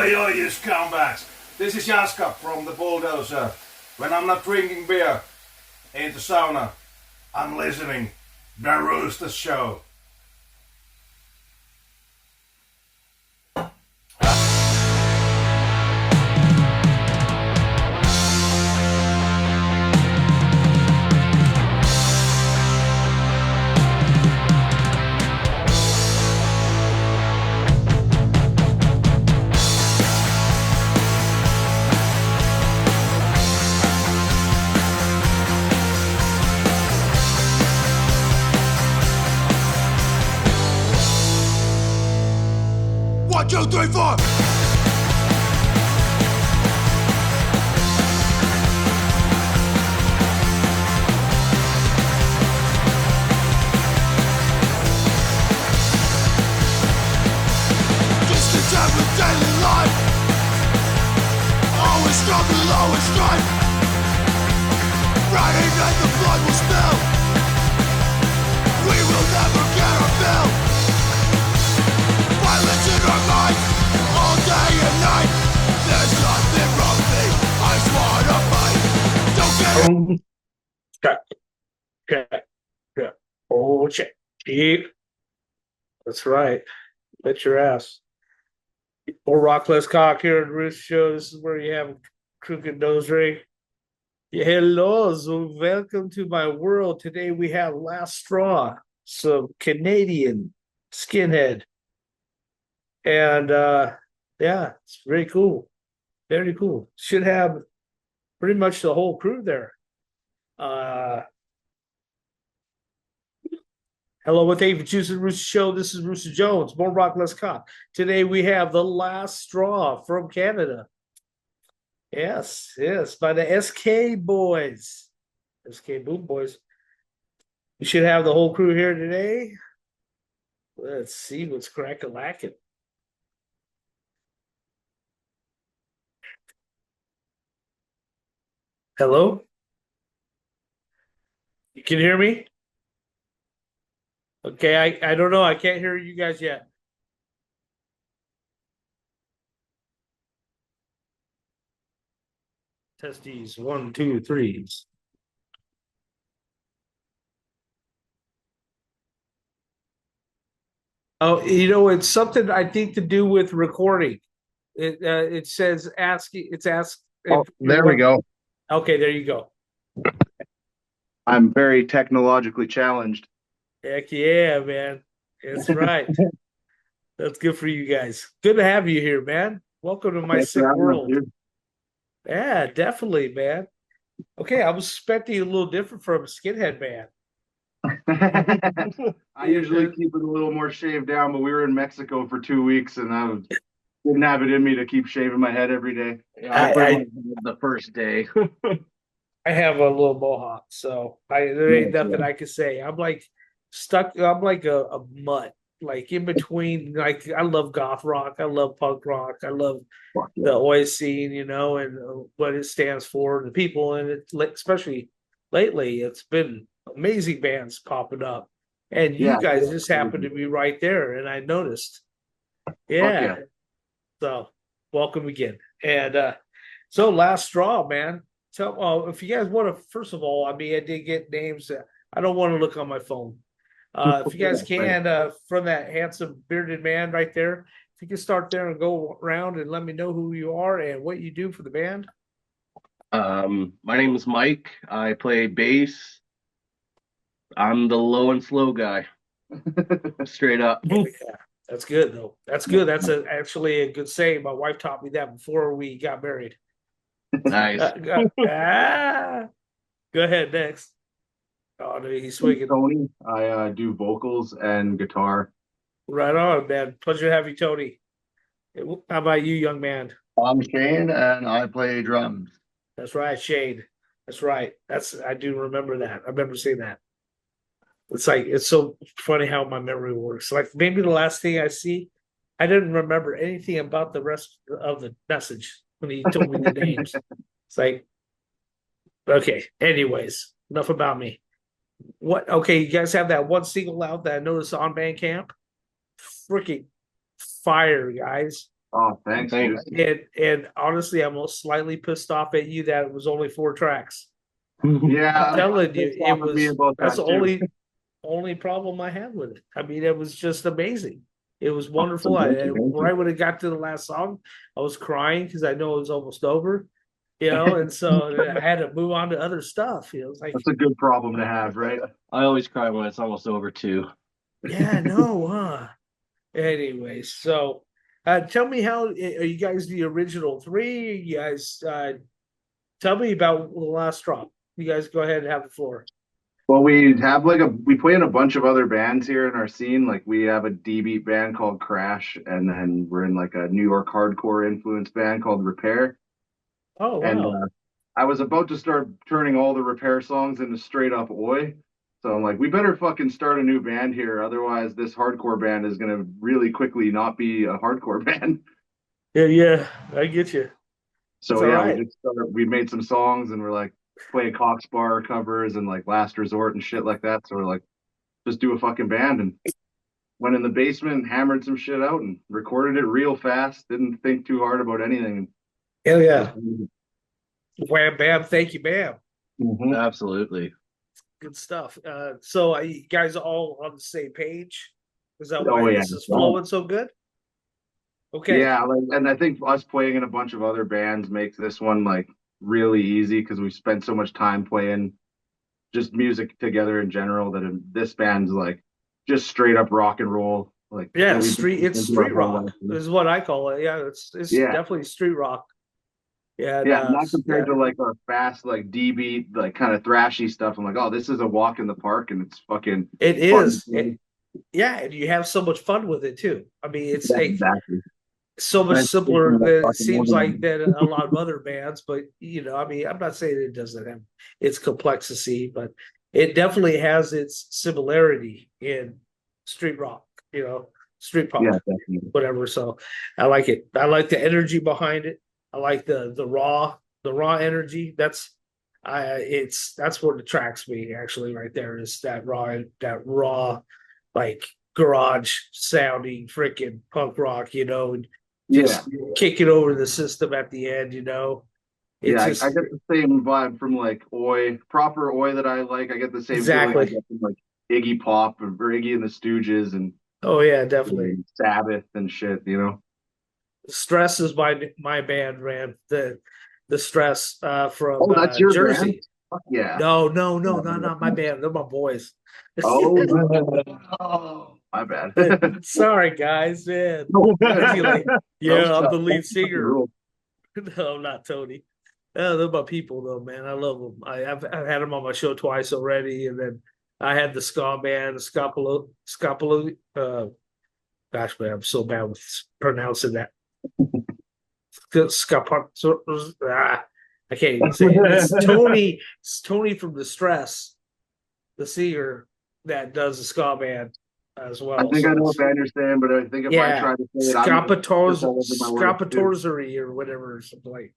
Oi, oi, you scumbags! This is Jaska from the Bulldozer. When I'm not drinking beer in the sauna, I'm listening the Roosta show. One, two, three, four. Discontent with daily life. Always struggle, always strife. Friday night the blood will spill. We will never get our fill. Violence in our minds, all day and night. There's nothing wrong with me, I just wanna fight. Don't get it. Check. Oh, check. Cheap. That's right. Bet your ass. More rock, less cock here at Roost Show. This is where you have a crooked nose ring. Yeah, hello, so welcome to my world. Today we have Last Straw, some Canadian skinhead. And yeah, it's very cool. Very cool. Should have pretty much the whole crew there. Hello, and thank you for choosing the Rooster Show. This is Rooster Jones, more rock, less cock. Today we have the Last Straw from Canada. Yes, by the SK Boys. SK Boom Boys. We should have the whole crew here today. Let's see what's crack-a-lacking. Hello? You can hear me? Okay, I don't know. I can't hear you guys yet. Testes, 1, 2, 3. Oh, it's something I think to do with recording. It says ask. It's ask. Oh, there we go. Okay, there you go. I'm very technologically challenged. Heck yeah, man. That's right. That's good for you guys. Good to have you here, man. Welcome to my Thanks sick for having us, world. dude. Yeah, definitely, man. Okay, I was expecting a little different from a skinhead man. I usually keep it a little more shaved down, but we were in Mexico for 2 weeks, and I didn't have it in me to keep shaving my head every day. I The first day. I have a little mohawk, so there ain't nothing I can say. I'm like stuck. I'm like a mutt, like in between. Like I love goth rock, I love punk rock, I love the oi scene, and what it stands for, the people, and it, especially lately, it's been amazing bands popping up, and you guys just happen to be right there, and I noticed. Yeah. So welcome again, and so Last Straw, man. So, if you guys want to, first of all, I mean, I did get names. I don't want to look on my phone. If you guys can, from that handsome bearded man right there, if you can start there and go around and let me know who you are and what you do for the band. My name is Mike. I play bass. I'm the low and slow guy. Straight up. Yeah, that's good though. That's good. That's actually a good saying. My wife taught me that before we got married. Nice. Go ahead, next. Oh, no, he's swinging. Tony, I do vocals and guitar. Right on, man. Pleasure to have you, Tony. How about you, young man? I'm Shane, and I play drums. That's right, Shane. That's right. I do remember that. I remember seeing that. It's so funny how my memory works. Like maybe the last thing I see, I didn't remember anything about the rest of the message when he told me the names. It's like, okay. Anyways, enough about me. What? Okay, you guys have that one single out that I noticed on Bandcamp. Freaking fire, guys! Oh, thanks, Thanks. dude. And honestly, I'm slightly pissed off at you that it was only 4 tracks. Yeah, I'm telling you, pissed it off at me was about that's the that too. only problem I had with it. I mean, it was just amazing. It was Awesome. wonderful. Thank you. Thank you. Right when it got to the last song, I was crying because I know it was almost over, and so I had to move on to other stuff. It's like, That's a good problem to have, right? I always cry when it's almost over too. yeah, no, Anyways, so tell me how are you guys the original three? You guys tell me about the last drop. You guys go ahead and have the floor. Well, we play in a bunch of other bands here in our scene. Like we have a D beat band called Crash, and then we're in like a New York hardcore influence band called Repair. Oh And wow. I was about to start turning all the Repair songs into straight up Oi. So I'm like, we better fucking start a new band here. Otherwise, this hardcore band is gonna really quickly not be a hardcore band. Yeah, I get you. It's So all yeah, right. we made some songs and we're like playing Cox Bar covers and like Last Resort and shit like that. So we're like, just do a fucking band and went in the basement, hammered some shit out, and recorded it real fast. Didn't think too hard about anything. Hell Just yeah. Wham bam, thank you, bam. Mhm. Absolutely. Good stuff. So are you guys all on the same page? Is that Oh why yeah, this is flowing so good? Okay. yeah. Like, and I think us playing in a bunch of other bands makes this one like really easy because we spent so much time playing just music together in general that this band's like just straight up rock and roll like Yeah, that we've been it's listening to our street whole rock life. is what I call it. Yeah, it's Yeah, definitely street rock. Yeah, and yeah, not yeah, compared to like our fast like D beat like kind of thrashy stuff. I'm like, oh, this is a walk in the park and it's fucking it fun. is. Yeah, and you have so much fun with it too. I mean, it's Yeah, like exactly. so much And it's simpler like than it fucking seems like organized. than a lot of other bands. But I mean, I'm not saying it doesn't have its complexity, but it definitely has its similarity in street rock, street Yeah, punk, definitely. whatever. So I like it. I like the energy behind it. I like the raw energy. That's what attracts me actually right there is that raw like garage sounding freaking punk rock, and Yeah, just kicking over the system at the end, yeah. It's I just get the same vibe from like Oi, proper Oi that I like. I get the same feeling I exactly. get from like Iggy Pop or Iggy and the Stooges and Oh yeah, definitely. Sabbath and shit. You know. Stress is my band, man. The Stress from Oh, that's your band? Jersey. Fuck yeah. No, no, no, Oh, not my band. They're my boys. oh, oh, my bad. Sorry, guys, man. No, Crazy, like, yeah, I'm the lead fucking singer. rule. No, I'm not Tony. They're my people, though, man. I love them. I've had them on my show twice already, and then I had the ska band, Scapolo. Gosh, man, I'm so bad with pronouncing that. Scapolo. I can't even say it. It's Tony. It's Tony from Distress, the singer that does the ska band as I well. think I So know it's what band you're saying, but I think if I yeah, try to say it, I'm gonna trip all over my words too. Scapatorzery or whatever, or something like.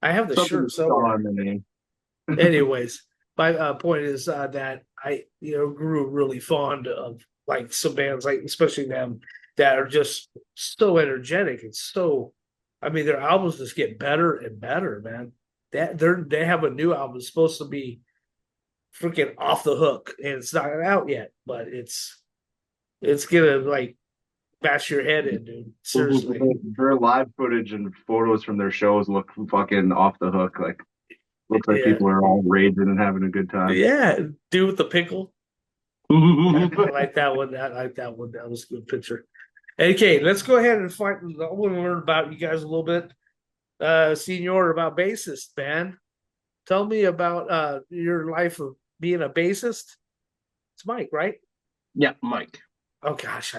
I have the Something shirt with ska somewhere. in the name. Anyways, my point is that I grew really fond of like some bands, like especially them that are just so energetic and so. I mean, their albums just get better and better, man. They have a new album it's supposed to be freaking off the hook, and it's not out yet, but it's gonna like bash your head in, dude. Seriously. Their live footage and photos from their shows look fucking off the hook. Like, looks like Yeah, people are all raging and having a good time. yeah. Dude with the pickle. I like that one. I like that one. That was a good picture. Okay, let's go ahead and find. I want to learn about you guys a little bit. Senior, about bassist, man. Tell me about your life of being a bassist. It's Mike, right? Yeah, Mike. Oh gosh,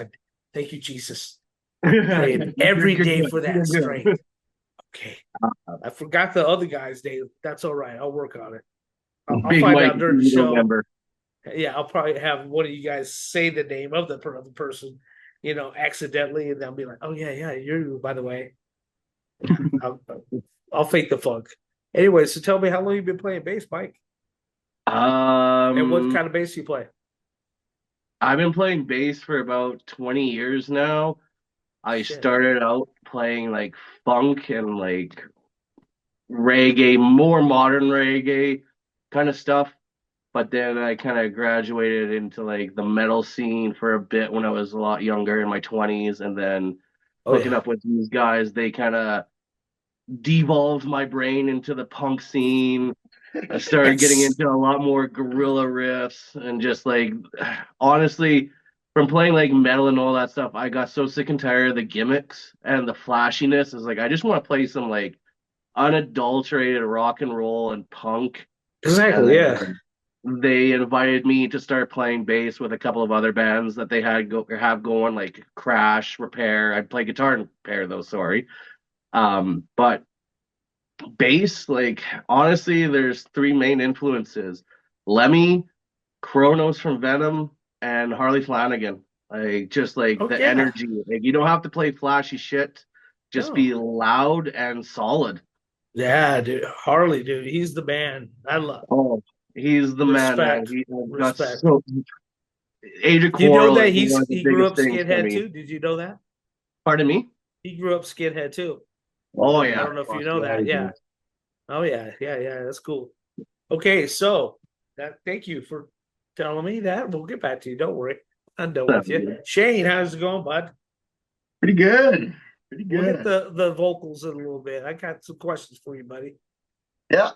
thank you, Jesus. Praying every day for that strength. Okay. I forgot the other guy's name. That's all right. I'll work on it. I'll Big find Mike, out during the you don't show. remember. Yeah, I'll probably have one of you guys say the name of the other person, accidentally, and they'll be like, "Oh yeah, you're you, by the way." I'll, I'll fake the funk. Anyway, so tell me how long you've been playing bass, Mike, and what kind of bass you play. I've been playing bass for about 20 years now. I Shit. started out playing like funk and like reggae, more modern reggae kind of stuff. But then I kind of graduated into like the metal scene for a bit when I was a lot younger in my 20s. And then Oh hooking yeah. up with these guys, they kind of devolved my brain into the punk scene. I started getting Yes. into a lot more guerrilla riffs and just like, honestly, from playing like metal and all that stuff, I got so sick and tired of the gimmicks and the flashiness. It's like I just want to play some like unadulterated rock and roll and punk. And Exactly. Yeah. then they invited me to start playing bass with a couple of other bands that they had go or have going, like Crash, Repair. I play guitar and Repair though, sorry. But bass, like honestly, there's three main influences: Lemmy, Kronos from Venom, and Harley Flanagan. Like just like Oh the yeah. energy. Like you don't have to play flashy shit. Just be No. loud and solid. Yeah, dude. Harley, dude. He's the man. I love Oh, he's the man, man. respect. He got Respect. so Age of Do you know Quarrel that is one of the he grew biggest up things for skinhead me. too? Did you know that? Pardon me? He grew up skinhead too. Oh I yeah. don't know if you Fuck know yeah, that. he Yeah. did. Oh yeah. Yeah, yeah. That's cool. Okay, so that thank you for telling me that. We'll get back to you. Don't worry. I'm done with you. Shane, how's it going, bud? Pretty good. Pretty We'll hit good. the vocals in a little bit. I got some questions for you, buddy. Yeah.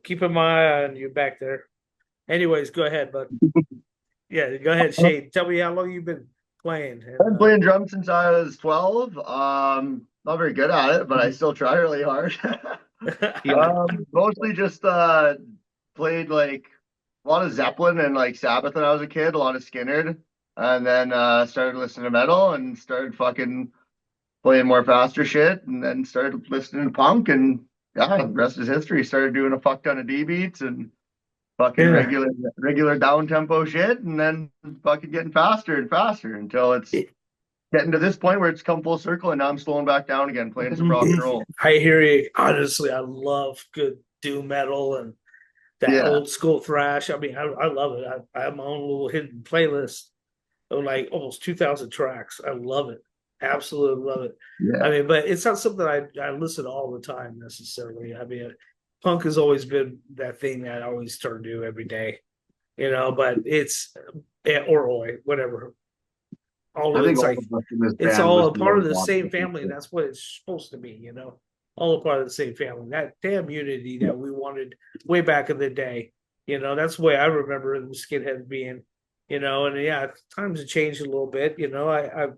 Keeping my eye on you back there. Anyways, go ahead, bud. Yeah, go ahead, Shane. Tell me how long you've been playing. I've been playing drums since I was 12. Not very good at it, but I still try really hard. Yeah. Mostly just played like a lot of Zeppelin and like Sabbath when I was a kid, a lot of Skinner, and then started listening to metal and started fucking playing more faster shit, and then started listening to punk, and yeah, the rest is history. Started doing a fuck ton of D beats and fucking Yeah. regular down tempo shit, and then fucking getting faster and faster until it's getting to this point where it's come full circle, and now I'm slowing back down again, playing some rock and roll. I hear you. Honestly, I love good doom metal and that Yeah, old school thrash. I mean, I love it. I have my own little hidden playlist of like almost 2,000 tracks. I love it. Absolutely love it. I yeah. mean, but it's not something I listen all the time necessarily. I mean, punk has always been that thing that I always turn to every day, but it's, or Oi, whatever. All I of think it's all like, of us in this it's band all a listen to part a of the lot of same different family. And shit. that's what it's supposed to be, all a part of the same family. That damn unity that we wanted way back in the day, that's the way I remember the skinheads being, and yeah, times have changed a little bit. I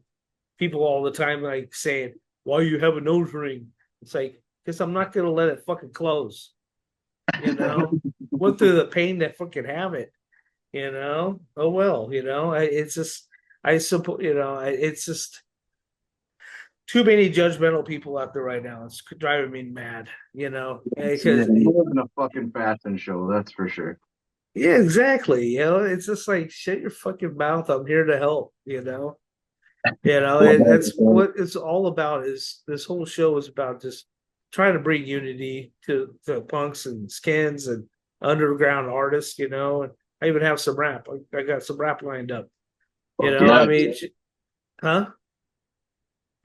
people all the time like saying, why you have a nose ring? It's like, because I'm not going to let it fucking close, you know? Went through the pain that fucking have it, Oh, well, it's just, I suppose, it's just too many judgmental people out there right now. It's driving me mad, Yeah, because, more than a fucking fashion show, that's for sure. yeah, exactly. It's just like, shut your fucking mouth. I'm here to help, that's what it's all about. Is this whole show is about just trying to bring unity to punks and skins and underground artists, and I even have some rap. I got some rap lined up. Fuck I yeah. mean, huh?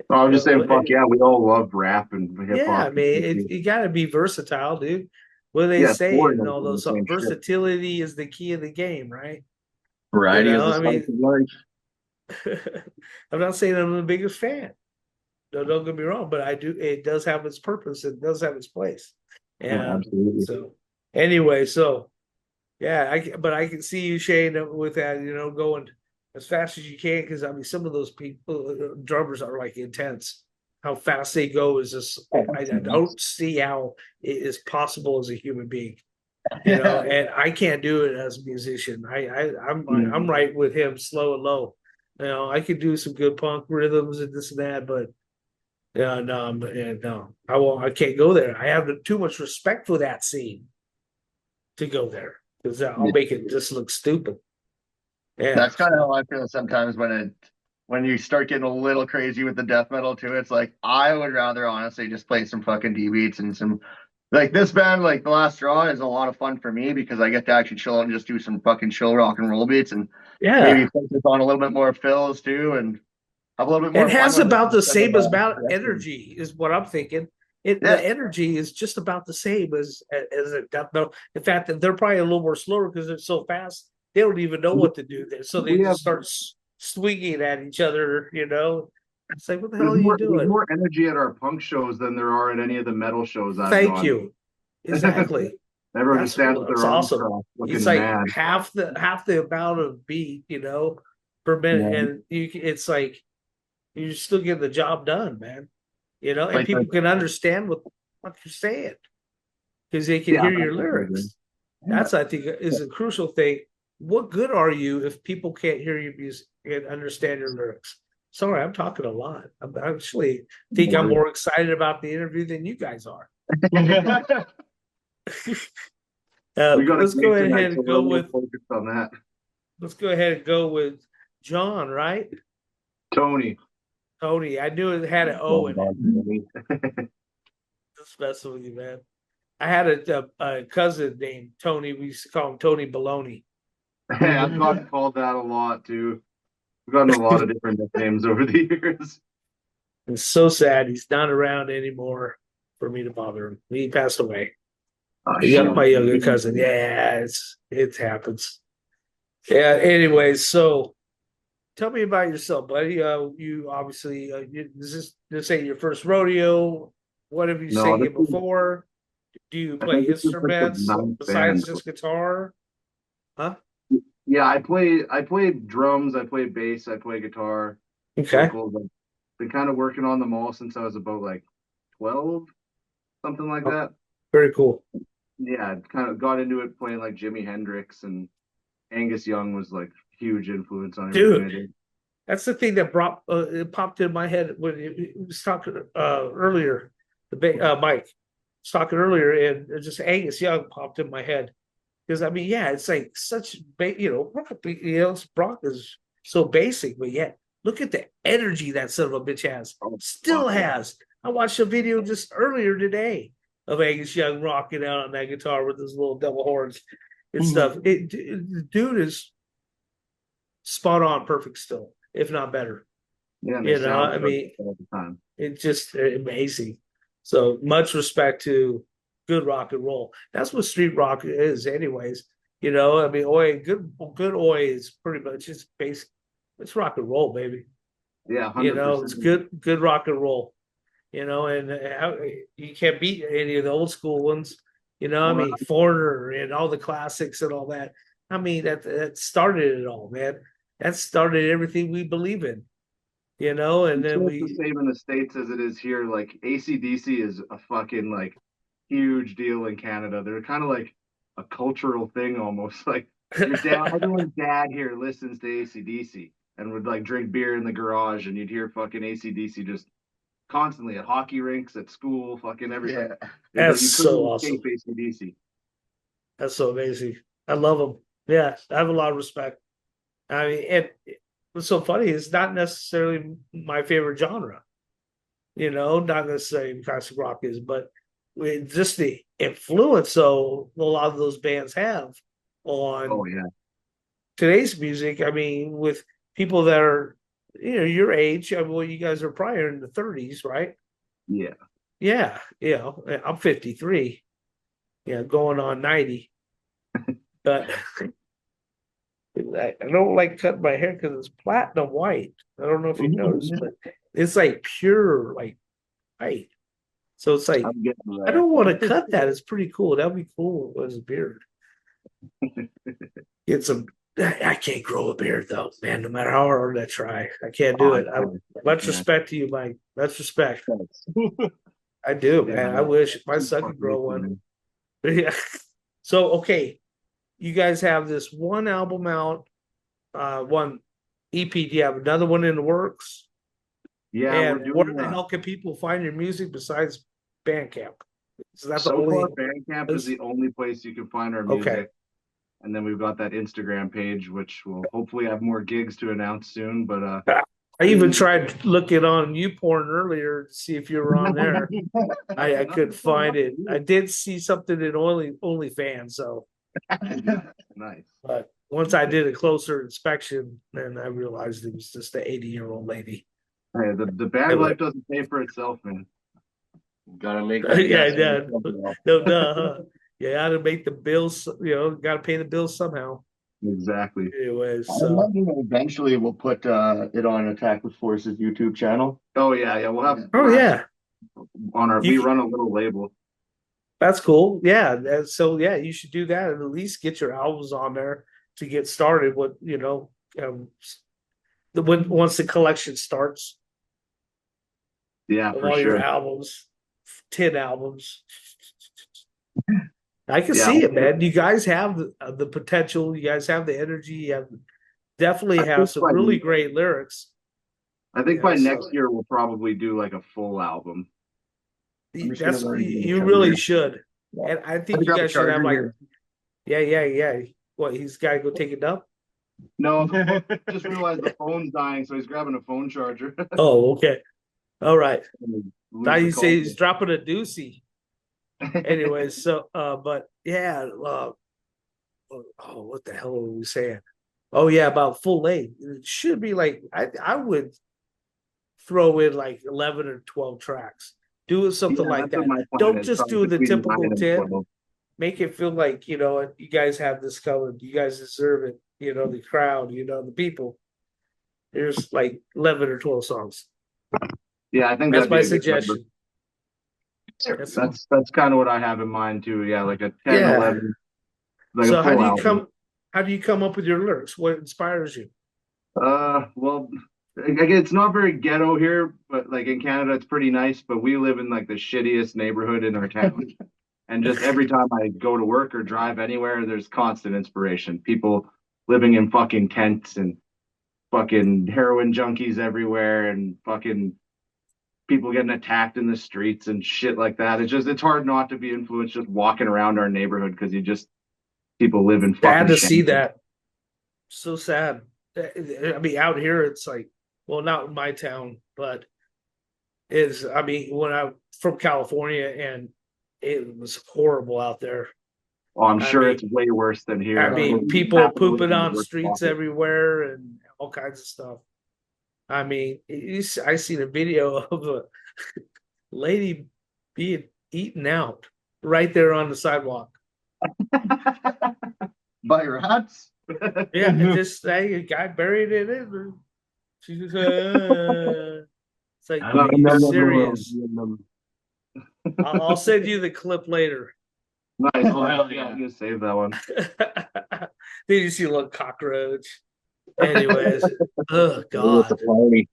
I was just saying, fuck Uh, yeah, we all love rap and hip Yeah, I hop. mean, you got to be versatile, dude. What do they Yeah, say? Corey And knows all the those same shit. versatility is the key of the game, right? Variety is the I spice mean, of life. I'm not saying I'm the biggest fan. Don't get me wrong, but I do. It does have its purpose. It does have its place. Yeah, And absolutely. so, anyway, yeah, but I can see you, Shane, with that. Going as fast as you can because I mean, some of those people, drummers, are like intense. How fast they go is just. I don't see how it is possible as a human being. Yeah. And I can't do it as a musician. I'm Mhm. right with him, slow and low. I could do some good punk rhythms and this and that, but no, I won't. I can't go there. I have too much respect for that scene to go there because I'll make it just look stupid. Yeah, That's kind of how I feel sometimes when you start getting a little crazy with the death metal too. It's like I would rather honestly just play some fucking D beats and some like this band, like The Last Straw, is a lot of fun for me because I get to actually chill out and just do some fucking chill rock and roll beats and maybe yeah, focus on a little bit more fills too. And have a little bit more It has fun with about the instead same of, amount of yeah. energy, is what I'm thinking. Yeah. The energy is just about the same as it. No, in fact, that they're probably a little more slower because they're so fast. They don't even know what to do there, so they We just have- start swinging at each other. It's like, what the hell There's are you more, doing? there's more energy at our punk shows than there are at any of the metal shows I've Thank gone. you. Exactly. Everyone That's just stands cool. with their That's arms awesome. crossed, looking It's like mad. half the amount of beat, per minute, Yeah. and it's like you're still getting the job done, man. And Like people can understand what you're saying because they can Yeah, hear your that's amazing. lyrics. That's, I think, is a crucial thing. What good are you if people can't hear your music and understand your lyrics? Sorry, I'm talking a lot. I actually think I'm more excited about the interview than you guys are. We got Let's a go date tonight, ahead so and we're go a little with focused on that. let's go ahead and go with John, right? Tony. Tony. I knew it had an O in it. Just messing with you, man. I had a cousin named Tony. We used to call him Tony Baloney. Hey, I've gotten called that a lot too. I've gotten a lot of different nicknames over the years. It's so sad he's not around anymore for me to bother him. He passed away. Oh, My younger cousin. Yeah, it happens. Yeah. Anyways, so tell me about yourself, buddy. You obviously is this ain't your first rodeo? What have you No, sang this it is- before? Do you I play think this is like the instruments ninth besides band. just guitar? Huh? Yeah, I play drums, I play bass, I play guitar, Okay. vocals. I've been kind of working on them all since I was about like 12, something like that. Very cool. Yeah, I kind of got into it playing like Jimi Hendrix, and Angus Young was like huge influence on everything I did. That's the thing that it popped in my head when it was talking earlier. Mike was talking earlier, and just Angus Young popped in my head because I mean, yeah, it's like such rock is so basic, but yet look at the energy that son of a bitch has. Still has. I watched a video just earlier today of Angus Young rocking out on that guitar with his little double horns and stuff. The dude is spot on, perfect still, if not better. Yeah, and they sound I mean, all the time. it's just amazing. So much respect to good rock and roll. That's what street rock is, anyways. I mean, good oi is pretty much just basic. It's rock and roll, baby. Yeah, 100%. It's good rock and roll. And you can't beat any of the old school ones. I mean, Foreigner and all the classics and all that. I mean, that started it all, man. That started everything we believe in. And then It's the same in the States as it is here. Like AC/DC is a fucking like huge deal in Canada. They're kind of like a cultural thing almost. Like your dad, everyone's dad here listens to AC/DC and would like drink beer in the garage, and you'd hear fucking AC/DC just constantly at hockey rinks, at school, fucking everything. Yeah. That's you so couldn't awesome. escape AC/DC. That's so amazing. I love them. Yeah, I have a lot of respect. I mean, and what's so funny is not necessarily my favorite genre. Not necessarily classic rock is, but with just the influence so a lot of those bands have on Oh yeah, today's music. I mean, with people that are your age. I mean, well, you guys are probably in the 30s, right? yeah. Yeah, I'm 53. Yeah, going on 90. But I don't like cutting my hair because it's platinum white. I don't know if you noticed, but it's like pure like white. So it's like I'm getting there. I don't want to cut that. It's pretty cool. That'd be cool as a beard. Get some. I can't grow a beard though, man. No matter how hard I try, I can't do it. Much respect to you, Mike. Much respect. I do, man. I wish my son could grow one. Yeah. So okay, you guys have this one album out, one EP. Do you have another one in the works? Yeah, And we're where doing the that. hell can people find your music besides Bandcamp? So that's the So only. far, Bandcamp is the only place you can find our music. Okay. And then we've got that Instagram page, which will hopefully have more gigs to announce soon. But I even tried looking on YouPorn earlier to see if you were on there. I couldn't find it. I did see something in OnlyFans, so. Nice. But once I did a closer inspection, then I realized it was just an 80-year-old lady. Hey, the band life doesn't pay for itself, man. Gotta make that. Yeah, gas yeah. money. No, duh. Huh? You got to make the bills. Got to pay the bills somehow. Exactly. Anyways, I so imagine eventually we'll put it on Attack with Forces YouTube channel. Oh yeah. We'll have oh yeah, on our. You We can- run a little label. that's cool. Yeah, so yeah, you should do that and at least get your albums on there to get started. Once the collection starts Yeah, of for all your sure. albums, 10 albums. I can Yeah. see it, man. You guys have the potential. You guys have the energy. You have definitely I have think some by, really great lyrics. I think Yeah, by so next year we'll probably do like a full album. I'm just gonna that's learn to get a you charger. really should. Yeah. And I I think you grab a guys should have charger like, here. yeah. What, he's got to go take a dump? No, just realized the phone's dying, so he's grabbing a phone charger. Oh, okay. All right. Lose Thought the you say call. he's dropping a doozy. Anyways, so but yeah, what the hell were we saying? Oh yeah, about full length. It should be like I would throw in like 11 or 12 tracks. Do something Yeah, like that's what that. my plan Don't is. just Probably do the between 9 typical and 10. 12. Make it feel like, you guys have this covered. You guys deserve it. The crowd, the people. There's like 11 or 12 songs. Yeah, I think That's that'd be my a good number. suggestion. That's kind of what I have in mind too. Yeah, like a 10, Yeah. 11, like So a full album. how do you come up with your lyrics? What inspires you? Well, again, it's not very ghetto here, but like in Canada, it's pretty nice. But we live in like the shittiest neighborhood in our town. And just every time I go to work or drive anywhere, there's constant inspiration. People living in fucking tents and fucking heroin junkies everywhere and fucking people getting attacked in the streets and shit like that. It's hard not to be influenced just walking around our neighborhood because people live in fucking Sad to see shanties. that. So sad. I mean, out here, it's like, well, not in my town, but when I'm from California and it was horrible out there. Oh, I'm I sure mean- it's way worse than here. I mean, We people happen to live pooping in the on worst streets pocket. everywhere and all kinds of stuff. I mean, I seen a video of a lady being eaten out right there on the sidewalk. By rats? Yeah, just a guy buried in it. And she just, it's like, are you serious? I'll send you the clip later. Nice. Oh, hell yeah. I'm gonna save that one. Then you see a little cockroach. Anyways, oh With the god, party.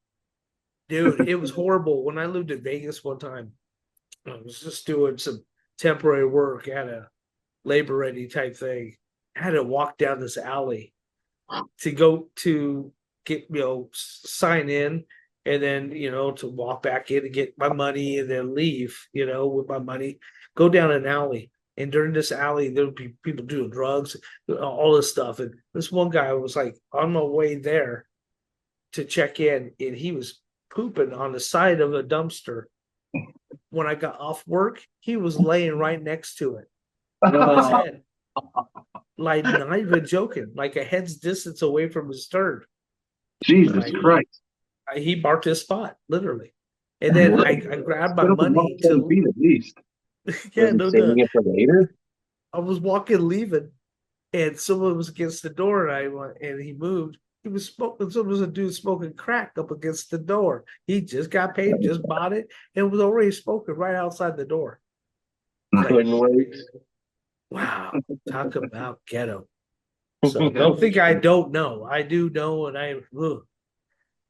dude, it was horrible. When I lived in Vegas one time, I was just doing some temporary work at a labor ready type thing. I had to walk down this alley to go to get sign in, and then to walk back in and get my money and then leave with my money, go down an alley. And during this alley, there would be people doing drugs, all this stuff. And this one guy was like on my way there to check in, and he was pooping on the side of a dumpster. When I got off work, he was laying right next to it on his head. Like, not even joking, like a head's distance away from his turd. Jesus Like, Christ. He marked his spot, literally. And then I grabbed my Get up to money 110 feet at least. yeah, Was he no saving doubt. it for later? I was walking, leaving, and someone was against the door, and he moved. He was smoking. Someone was a dude smoking crack up against the door. He just got paid, just bought it, and was already smoking right outside the door. Like, Couldn't wait. wow, talk about ghetto. So don't think I don't know. I do know, and I. Ugh.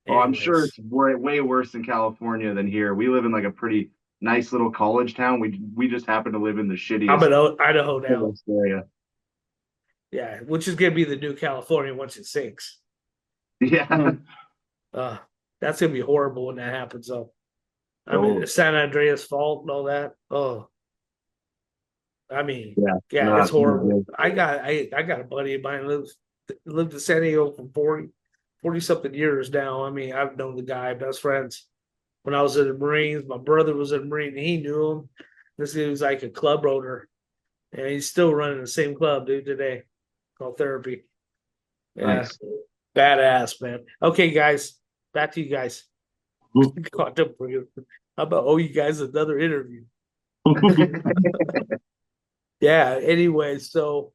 Oh, I'm sure Anyways. it's way worse in California than here. We live in like a pretty nice little college town. We just happen to live in the shittiest I'm in Idaho now. area. Yeah, which is gonna be the new California once it sinks. Yeah. That's gonna be horrible when that happens. Though, I mean, the San Andreas fault and all that. Oh, I mean, yeah, no, it's horrible. good. I got a buddy of mine lived in San Diego for 40 something years now. I mean, I've known the guy, best friends. When I was in the Marines, my brother was in the Marine. He knew him. This dude was like a club owner, and he's still running the same club, dude, today, called Therapy. Yeah, Nice. badass, man. Okay, guys, back to you guys. God, don't bring it. How about owe you guys another interview? Yeah. Anyway, so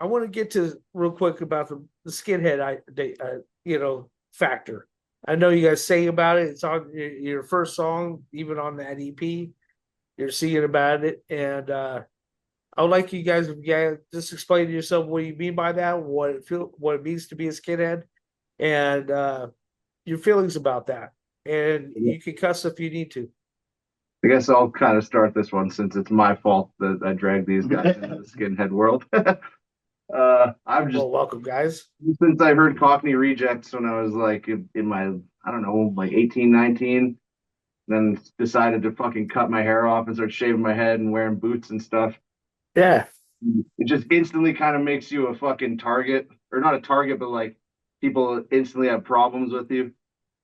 I want to get to real quick about the skinhead, factor. I know you guys sang about it. It's on your first song, even on that EP. You're singing about it, and I would like you guys, just explain to yourself what you mean by that, what it means to be a skinhead, and your feelings about that. And you can cuss if you need to. I guess I'll kind of start this one since it's my fault that I dragged these guys into the skinhead world. I'm just Well, welcome, guys. since I heard Cockney Rejects when I was like in my, I don't know, like 18, 19, then decided to fucking cut my hair off and start shaving my head and wearing boots and stuff. Yeah, It just instantly kind of makes you a fucking target, or not a target, but like people instantly have problems with you.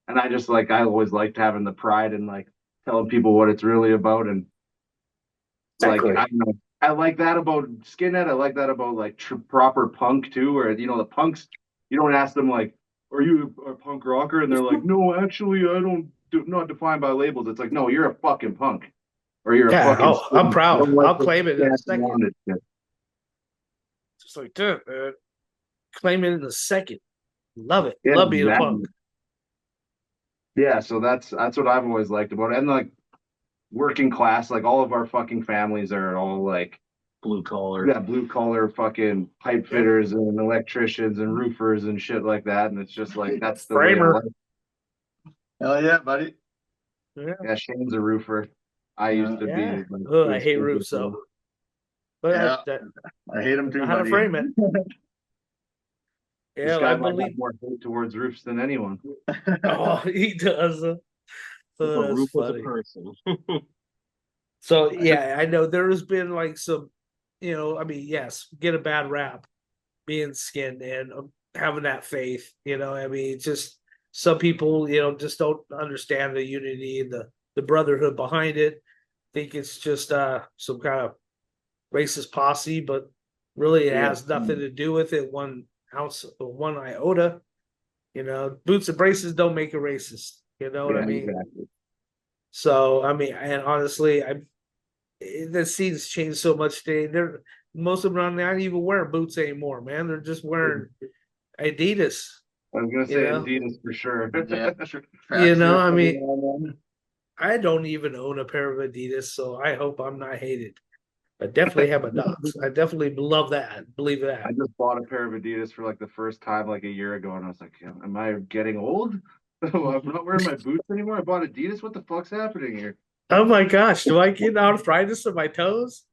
And I just like, I always liked having the pride and like telling people what it's really about. And like, exactly. I don't know, I like that about skinhead. I like that about like proper punk too, where, the punks, you don't ask them like, are you a punk rocker? And they're like, no, actually, I don't, not defined by labels. It's like, no, you're a fucking punk, or you're a Yeah, fucking. I'm I proud. don't like I'll this claim it in a dancing second. around it shit. Just like that, man. Claim it in a second. Love it. Yeah, Love being a exactly. punk. Yeah, so that's what I've always liked about it. And like working class, like all of our fucking families are all like Blue collar. yeah, blue collar fucking pipe fitters and electricians and roofers and shit like that. And it's just like that's the way of Framer. life. Hell yeah, buddy. Yeah. Yeah, Shane's a roofer. I used to Yeah. be. Like, Oh, I hate roofs though. But Yeah. I hate him too, know how to buddy. frame it. This Yeah, guy I might believe. have more hate towards roofs than anyone. Oh, he does. If a Oh, that's roof was a funny. person. So yeah, I know there has been like some, I mean, yes, get a bad rap, being skinned and having that faith. I mean, just some people, just don't understand the unity and the brotherhood behind it. Think it's just some kind of racist posse, but really it Yeah. has nothing to do with it. One ounce, one iota. Boots and braces don't make a racist. You know what I Yeah, mean? exactly. So I mean, and honestly, the scene's changed so much today. Most of them are not even wearing boots anymore, man. They're just wearing Adidas. I was gonna say You know? Adidas for sure. Yeah. I mean, I don't even own a pair of Adidas, so I hope I'm not hated. I definitely have a docs. I definitely love that. Believe that. I just bought a pair of Adidas for like the first time like a year ago, and I was like, "Am I getting old? I'm not wearing my boots anymore. I bought Adidas. What the fuck's happening here?" Oh my gosh, do I get arthritis in my toes?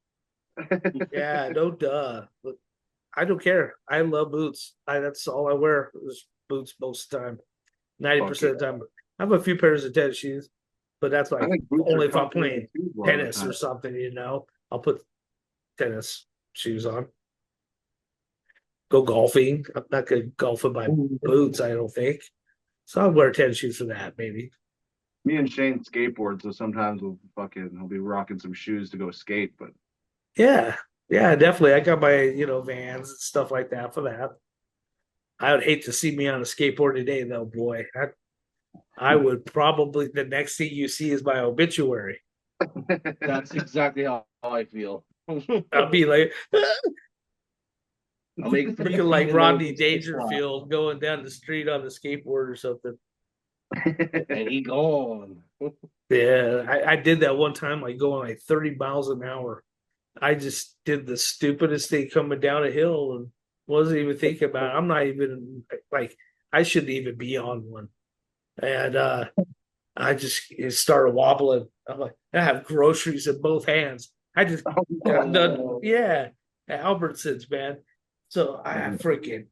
Yeah, no duh. But I don't care. I love boots. That's all I wear is boots most of the time. 90% of the time. I have a few pairs of tennis shoes, but that's I like think boots only are if I'm comfortable playing too a lot of the tennis or time. something, I'll put tennis shoes on. Go golfing. I'm not gonna golf in my boots, I don't think. So I'll wear tennis shoes for that, maybe. Me and Shane skateboard, so sometimes I'll be rocking some shoes to go skate, but Yeah. Yeah, definitely. I got my, vans and stuff like that for that. I would hate to see me on a skateboard today, though, boy. I would probably, the next thing you see is my obituary. That's exactly how I feel. I'll be like, I'll make looking like Rodney Dangerfield going down the street on the skateboard or something. And he gone. Yeah, I did that one time, like going like 30 miles an hour. I just did the stupidest thing coming down a hill and wasn't even thinking about it. I'm not even like, I shouldn't even be on one. And I just started wobbling. I'm like, I have groceries in both hands. I just got done. Yeah, at Albertsons, man. So I freaking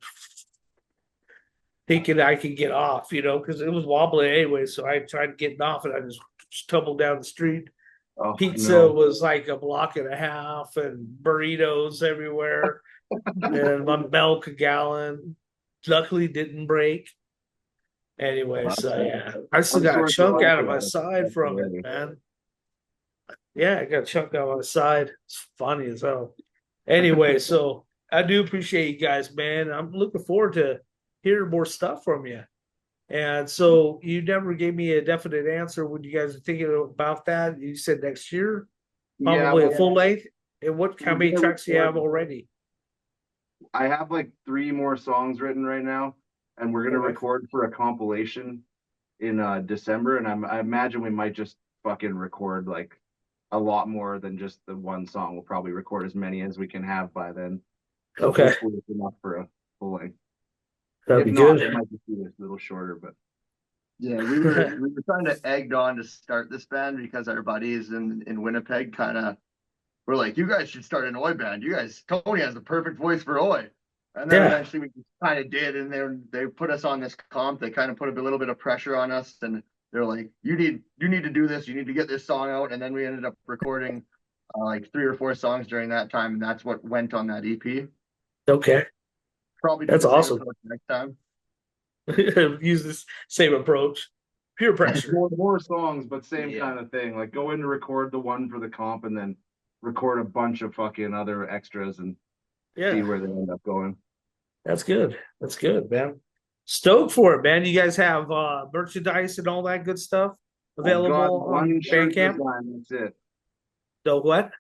thinking I could get off, because it was wobbling anyway. So I tried getting off and I just tumbled down the street. oh, Pizza no. was like a block and a half and burritos everywhere. And my milk a gallon. Luckily didn't break. Anyway, so yeah. I still got a chunk out of my side from it, man. Yeah, I got a chunk out of my side. It's funny as hell. Anyway, so I do appreciate you guys, man. I'm looking forward to hearing more stuff from you. And so you never gave me a definite answer when you guys are thinking about that. You said next year, Yeah, probably a well, full length. And how we're many gonna tracks do you have record. already? I have like 3 more songs written right now, and we're gonna Okay. record for a compilation in December. And I imagine we might just fucking record like a lot more than just the one song. We'll probably record as many as we can have by then. So Okay. hopefully it's enough for a full length. That'd If be not, good. it might just be a little shorter. But Yeah, we were kind of egged on to start this band because our buddies in Winnipeg kind of were like, you guys should start an Oi band. You guys, Tony has the perfect voice for Oi. And then Yeah. eventually we just kind of did, and they put us on this comp. They kind of put a little bit of pressure on us, and they're like, you need to do this. You need to get this song out. And then we ended up recording like 3 or 4 songs during that time, and that's what went on that EP. Okay. Probably do That's the same awesome. approach next time. Use this same approach. Peer pressure. more songs, but same Yeah. kind of thing. Like go in to record the one for the comp, and then record a bunch of fucking other extras and see Yeah. where they end up going. That's good. That's good, man. Stoked for it, man. You guys have merchandise and all that good stuff I've got available on one shirt Bandcamp. design. That's it. The what?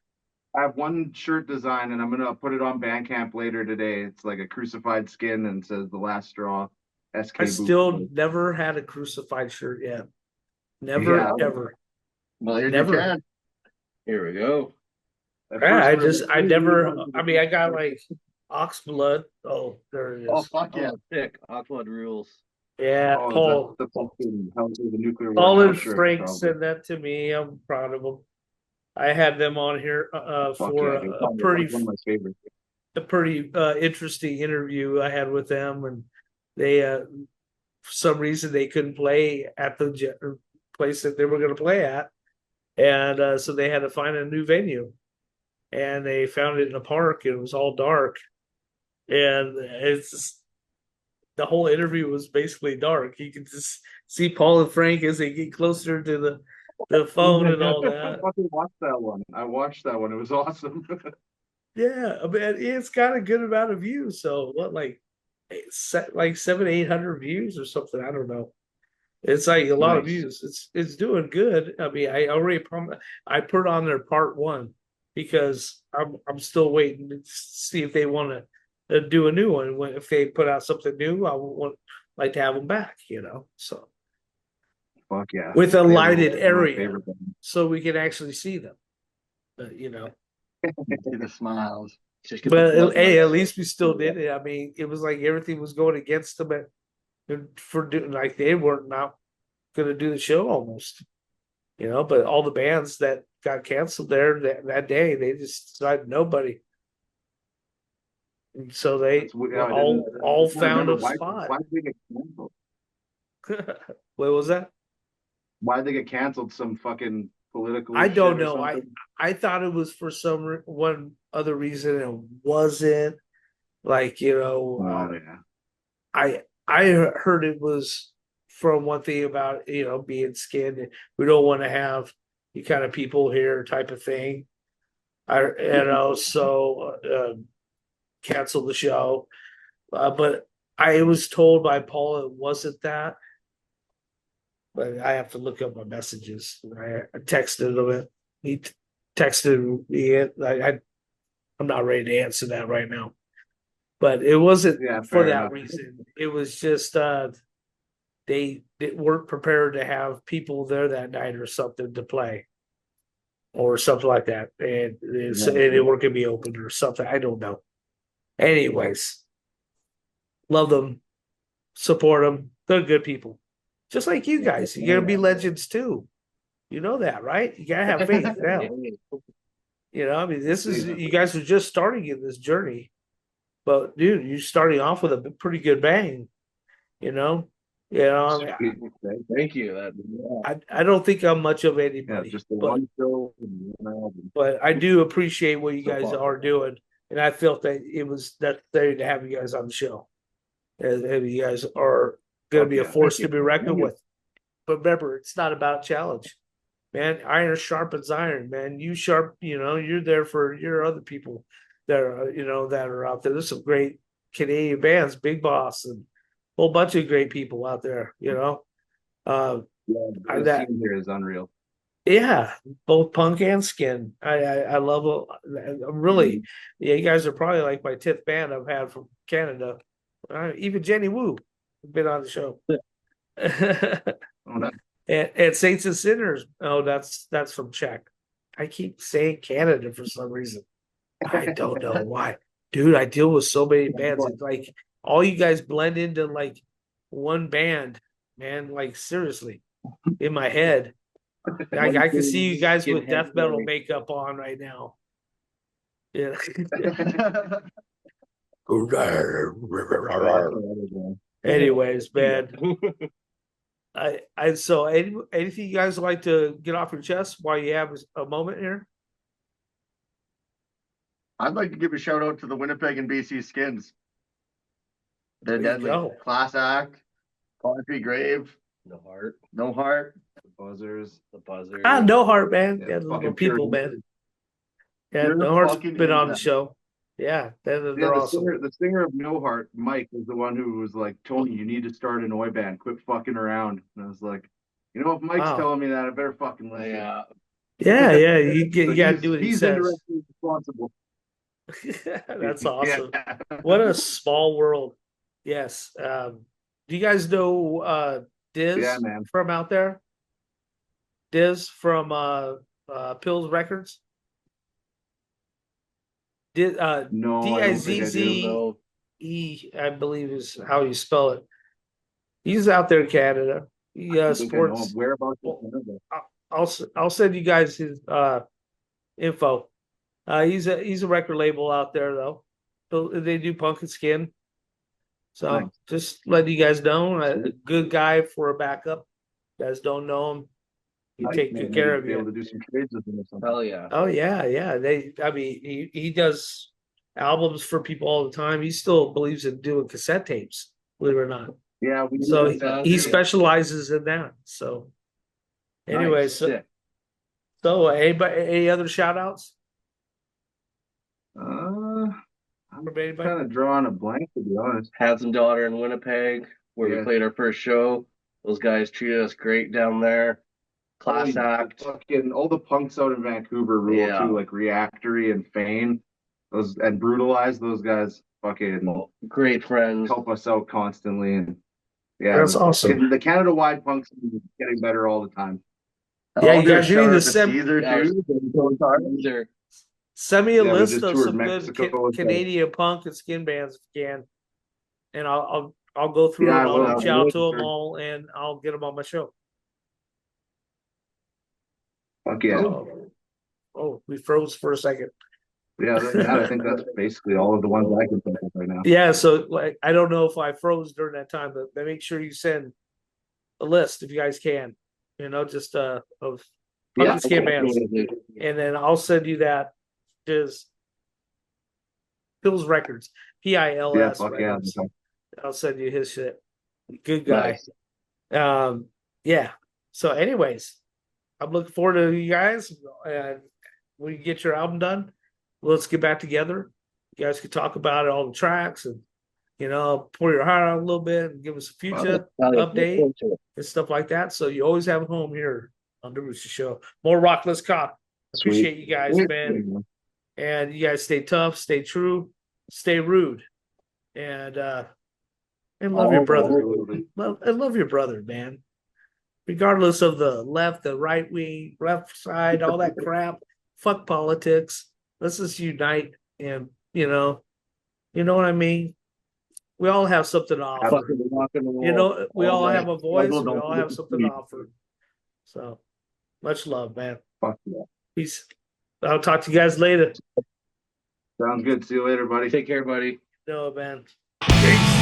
I have one shirt design, and I'm gonna put it on Bandcamp later today. It's like a crucified skin and says "The Last Straw." SK I Boot. still never had a crucified shirt yet. Never, Yeah. ever. Well, here Never. you can. Here we go. At Yeah, first I we never. wanted to I mean, I got like ox blood. Oh, there it Oh is. fuck yeah! Oh, sick. Aquad rules. Yeah, Oh, is Paul. that the fucking House of the Nuclear War Paul now and shirt? Frank Probably. sent that to me. I'm proud of them. I had them on here Fuck for yeah, dude. a Probably pretty one of my favorites. interesting interview I had with them, and they for some reason they couldn't play at the place that they were going to play at, and so they had to find a new venue, and they found it in a park. And it was all dark, and it's just, the whole interview was basically dark. You could just see Paul and Frank as they get closer to the phone and all I that. fucking watched that one. I watched that one. It was awesome. Yeah, I mean, it's got a good amount of views. So what, like 700-800 views or something? I don't know. It's like a lot of Nice. views. It's doing good. I mean, I already I put on their part one because I'm still waiting to see if they want to do a new one. If they put out something new, I would like to have them back. So Fuck yeah. with a They were lighted one of my area, favorite bands. so we can actually see them. See the smiles. Just get the But blood hey, at ones. least we still did it. I mean, it was like everything was going against them for doing, like they weren't not going to do the show almost. But all the bands that got canceled there that day, they just decided nobody. And so they That's weird. I all didn't found remember a why spot. did they get canceled? What was that? Why did they get canceled? Some fucking political I don't shit or know. something? I thought it was for one other reason. It wasn't like Oh yeah. I heard it was from one thing about being skinned. We don't want to have the kind of people here type of thing. So cancel the show. But I was told by Paul it wasn't that. But I have to look up my messages. I texted him it. He texted me it. I'm not ready to answer that right now. But it wasn't Yeah, for fair that enough. reason. It was just they weren't prepared to have people there that night or something to play. Or something like that. And they weren't gonna be open or something. I don't know. Anyways. Love them, support them. They're good people. Just like you guys. You're gonna be legends too. You know that, right? You gotta have faith now. I mean, this is you guys are just starting in this journey. But dude, you're starting off with a pretty good bang. I mean, Thank you. I don't think I'm much of Yeah, anybody, just the but one show and one album. but I do appreciate what you So guys far. are doing, and I felt that it was necessary to have you guys on the show. And you guys are going to be a Yeah, force thank to be you. reckoned Thank you. with. But remember, it's not about challenge, man. Iron sharpens iron, man. You sharp, you're there for your other people that are, that are out there. There's some great Canadian bands, Big Boss and whole bunch of great people out there, you know. Yeah, I- the that scene here is unreal. yeah, both punk and skin. I love I'm really yeah, you guys are probably like my 10th band I've had from Canada. Even Jenny Wu been on the show. Oh, that- And Saints and Sinners. Oh, that's from Czech. I keep saying Canada for some reason. I don't know why. Dude, I deal with so many bands. It's like all you guys blend into like one band, man. Like seriously, in my head. I can see you guys with death metal makeup on right now. Yeah. Anyways, man. So anything you guys would like to get off your chest while you have a moment here? I'd like to give a shout out to the Winnipeg and BC Skins. They're There you deadly. go. Class act, Poetry Grave, No heart, No Heart. the buzzers. the buzzer. No heart, man. Yeah, Yeah, the little fucking pure people, hatred. man. Yeah, Pure No Heart's fucking been on the impact. show. Yeah, they're Yeah, awesome. the singer of No Heart, Mike, was the one who was like, Tony, you need to start an oi band. Quit fucking around. And I was like, you know, if Mike's Wow. telling me that, I better fucking listen. Yeah, Yeah, you So gotta do what he he's says. indirectly responsible. That's awesome. Yeah. What a small world. Yes. Do you guys know Diz Yeah, man. from out there? Diz from Pills Records? No, I don't think I do. D-I-Z-Z no, E, I believe is how you spell it. He's out there in Canada. He I think I know sports. him. Whereabouts in Canada? I'll send you guys his info. He's a record label out there though. So they do punk and skin. So Nice. just letting you guys know, a good guy for a backup. You guys don't know him. He Nice, take man. good care of Be able you. to do some trades with him or something. hell yeah. Oh yeah. I mean, he does albums for people all the time. He still believes in doing cassette tapes, believe it or not. Yeah, we So did that he too. specializes in that. So anyway, Nice. so, Sick. so any other shout outs I'm from anybody? kind of drawing a blank, to be honest. Handsome Daughter in Winnipeg, where we Yeah. played our first show. Those guys treated us great down there. Class Oh, act. Fucking all the punks out in Vancouver rule Yeah. too, like Reactory and Fane, those and Brutalize. Those guys fucking Great friends. help us out constantly, and yeah, That's awesome. The Canada-wide punks is getting better all the time. Yeah, I'll you do a guys need shout to out to send- Caesar Yeah, too. These are Send me a Yeah, we list just of toured some Mexico good with them. Canadian punk and skin bands if you can, and I'll go through Yeah, and I I'll will. reach out to them all and I'll get them on my show. Fuck yeah, Oh, we froze for a second. yeah. I think that's basically all of the ones I can think of right now. Yeah, so like I don't know if I froze during that time, but make sure you send a list if you guys can. You know, just of punk and skin bands, and then I'll send you that. Just Pills Records, PILS Yeah, fuck yeah. Records. I'll send you his shit. Good guy. Nice. Yeah. So, anyways, I'm looking forward to you guys, and when you get your album done, let's get back together. You guys can talk about it, all the tracks, and pour your heart out a little bit and give us a future update and stuff like that. So you always have a home here on the Roosta Show. More rock, less cock. Appreciate you guys, man. And you guys stay tough, stay true, stay rude, and love your brother. Love your brother, man. Regardless of the left, the right wing, left side, all that crap. Fuck politics. Let's just unite, and you know what I mean. We all have something to offer. We all have a voice. We all have something to offer. So much love, man. Fuck yeah. Peace. I'll talk to you guys later. Sounds good. See you later, buddy. Take care, buddy. No, man. Peace.